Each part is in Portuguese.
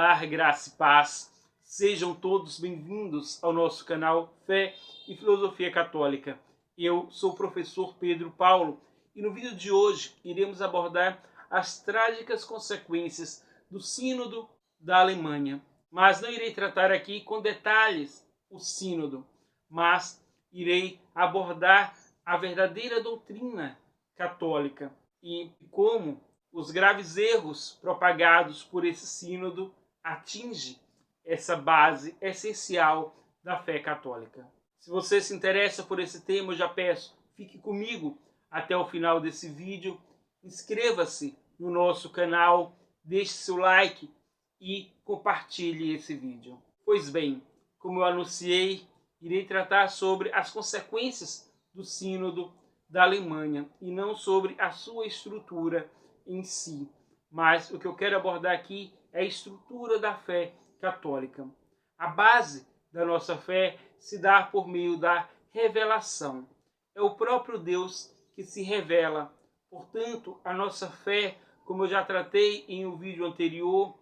Olá, graça e paz. Sejam todos bem-vindos ao nosso canal Fé e Filosofia Católica. Eu sou o professor Pedro Paulo e no vídeo de hoje iremos abordar as trágicas consequências do Sínodo da Alemanha. Mas não irei tratar aqui com detalhes o Sínodo, mas irei abordar a verdadeira doutrina católica e como os graves erros propagados por esse sínodo atingem essa base essencial da fé católica. Se você se interessa por esse tema, eu já peço, fique comigo até o final desse vídeo, inscreva-se no nosso canal, deixe seu like e compartilhe esse vídeo. Pois bem, como eu anunciei, irei tratar sobre as consequências do sínodo da Alemanha e não sobre a sua estrutura em si, mas o que eu quero abordar aqui é a estrutura da fé católica. A base da nossa fé se dá por meio da revelação. É o próprio Deus que se revela. Portanto, a nossa fé, como eu já tratei em um vídeo anterior,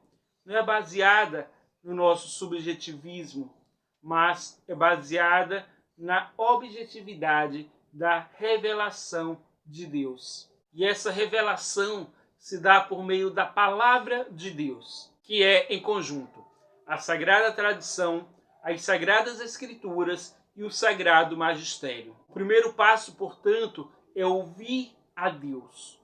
não é baseada no nosso subjetivismo, mas é baseada na objetividade da revelação de Deus. E essa revelação se dá por meio da palavra de Deus, que é, em conjunto, a Sagrada Tradição, as Sagradas Escrituras e o Sagrado Magistério. O primeiro passo, portanto, é ouvir a Deus.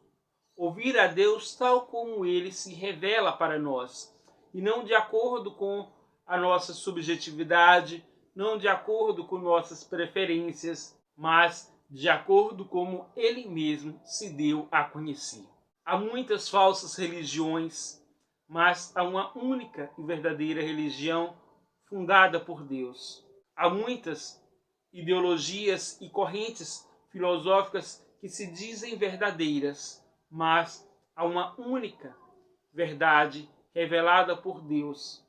Ouvir a Deus tal como Ele se revela para nós, e não de acordo com a nossa subjetividade, não de acordo com nossas preferências, mas de acordo como Ele mesmo se deu a conhecer. Há muitas falsas religiões, mas há uma única e verdadeira religião fundada por Deus. Há muitas ideologias e correntes filosóficas que se dizem verdadeiras, mas há uma única verdade revelada por Deus,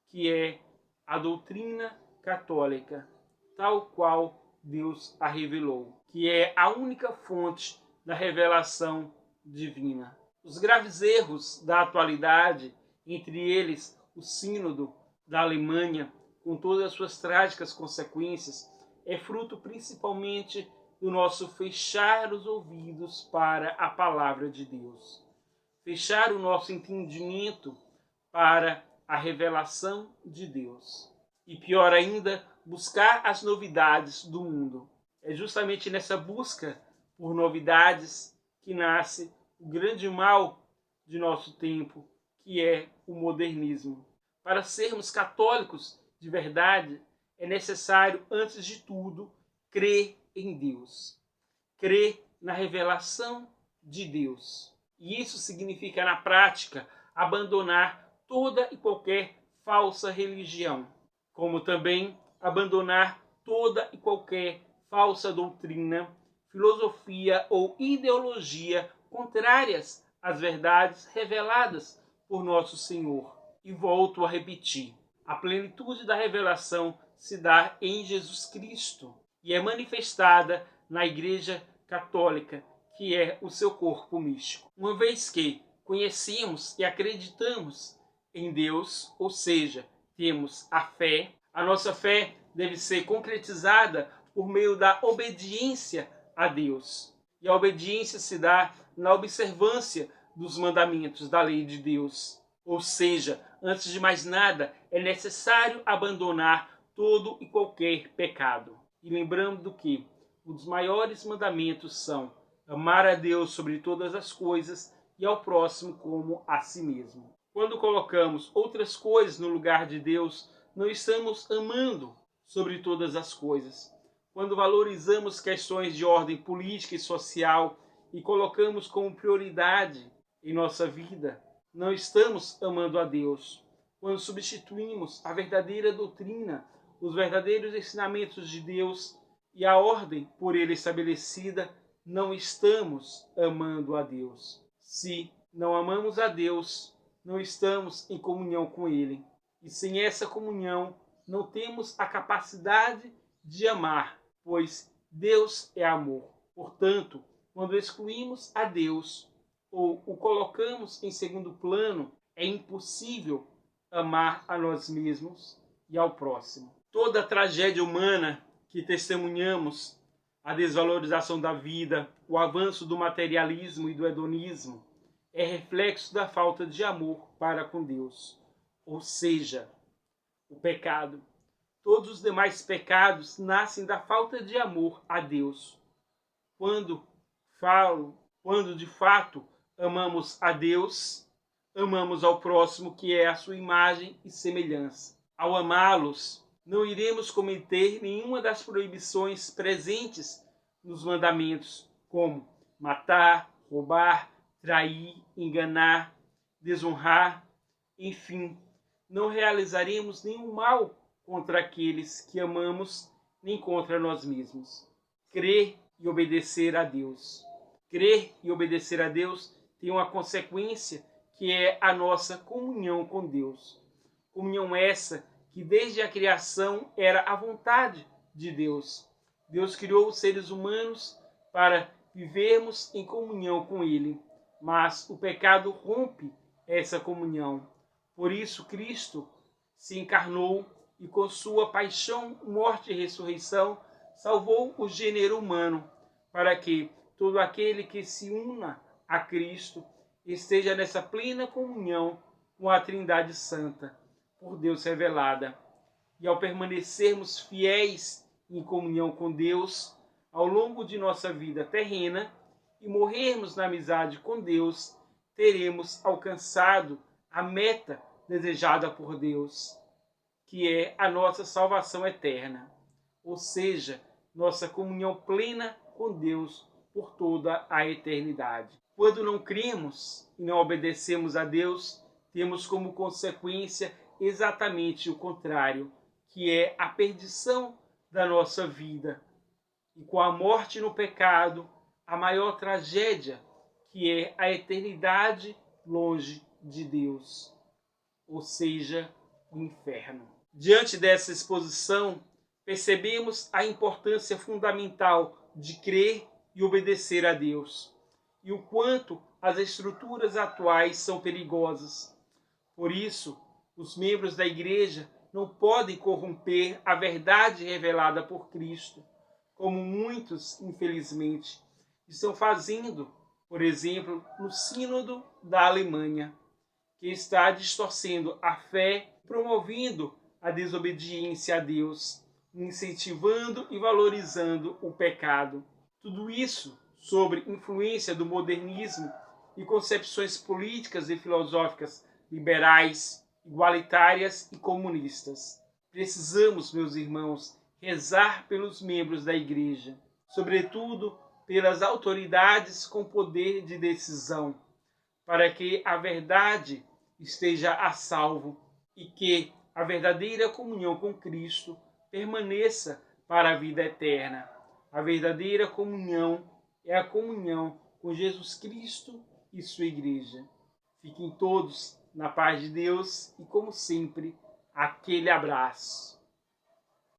que é a doutrina católica, tal qual Deus a revelou, que é a única fonte da revelação divina. Os graves erros da atualidade, entre eles o Sínodo da Alemanha, com todas as suas trágicas consequências, é fruto principalmente do nosso fechar os ouvidos para a palavra de Deus. Fechar o nosso entendimento para a revelação de Deus. E pior ainda, buscar as novidades do mundo. É justamente nessa busca por novidades que nasce o grande mal de nosso tempo, que é o modernismo. Para sermos católicos de verdade, é necessário, antes de tudo, crer em Deus. Crer na revelação de Deus. E isso significa, na prática, abandonar toda e qualquer falsa religião, como também abandonar toda e qualquer falsa doutrina, filosofia ou ideologia contrárias às verdades reveladas por nosso Senhor. E volto a repetir, a plenitude da revelação se dá em Jesus Cristo e é manifestada na Igreja Católica, que é o seu corpo místico. Uma vez que conhecemos e acreditamos em Deus, ou seja, temos a fé, a nossa fé deve ser concretizada por meio da obediência a Deus. E a obediência se dá na observância dos mandamentos da lei de Deus. Ou seja, antes de mais nada, é necessário abandonar todo e qualquer pecado. E lembrando que os maiores mandamentos são amar a Deus sobre todas as coisas e ao próximo como a si mesmo. Quando colocamos outras coisas no lugar de Deus, não estamos amando sobre todas as coisas. Quando valorizamos questões de ordem política e social e colocamos como prioridade em nossa vida, não estamos amando a Deus. Quando substituímos a verdadeira doutrina, os verdadeiros ensinamentos de Deus e a ordem por Ele estabelecida, não estamos amando a Deus. Se não amamos a Deus, não estamos em comunhão com Ele. E sem essa comunhão, não temos a capacidade de amar, pois Deus é amor. Portanto, quando excluímos a Deus ou o colocamos em segundo plano, é impossível amar a nós mesmos e ao próximo. Toda a tragédia humana que testemunhamos, a desvalorização da vida, o avanço do materialismo e do hedonismo, é reflexo da falta de amor para com Deus, ou seja, o pecado. Todos os demais pecados nascem da falta de amor a Deus. Quando de fato amamos a Deus, amamos ao próximo, que é a sua imagem e semelhança. Ao amá-los, não iremos cometer nenhuma das proibições presentes nos mandamentos, como matar, roubar, trair, enganar, desonrar, enfim, não realizaremos nenhum mal contra aqueles que amamos, nem contra nós mesmos. Crer e obedecer a Deus. Crer e obedecer a Deus tem uma consequência, que é a nossa comunhão com Deus. Comunhão essa que desde a criação era a vontade de Deus. Deus criou os seres humanos para vivermos em comunhão com Ele, mas o pecado rompe essa comunhão. Por isso Cristo se encarnou e com sua paixão, morte e ressurreição salvou o gênero humano, para que todo aquele que se una a Cristo esteja nessa plena comunhão com a Trindade Santa, por Deus revelada. E ao permanecermos fiéis em comunhão com Deus ao longo de nossa vida terrena e morrermos na amizade com Deus, teremos alcançado a meta desejada por Deus, que é a nossa salvação eterna, ou seja, nossa comunhão plena com Deus por toda a eternidade. Quando não cremos e não obedecemos a Deus, temos como consequência exatamente o contrário, que é a perdição da nossa vida. E com a morte no pecado, a maior tragédia, que é a eternidade longe de Deus, ou seja, o inferno. Diante dessa exposição, percebemos a importância fundamental de crer e obedecer a Deus, e o quanto as estruturas atuais são perigosas. Por isso, os membros da Igreja não podem corromper a verdade revelada por Cristo, como muitos, infelizmente, estão fazendo, por exemplo, no Sínodo da Alemanha, que está distorcendo a fé, promovendo a desobediência a Deus, incentivando e valorizando o pecado. Tudo isso sob influência do modernismo e concepções políticas e filosóficas liberais, igualitárias e comunistas. Precisamos, meus irmãos, rezar pelos membros da Igreja, sobretudo pelas autoridades com poder de decisão, para que a verdade esteja a salvo e que a verdadeira comunhão com Cristo permaneça para a vida eterna. A verdadeira comunhão é a comunhão com Jesus Cristo e sua Igreja. Fiquem todos na paz de Deus e, como sempre, aquele abraço.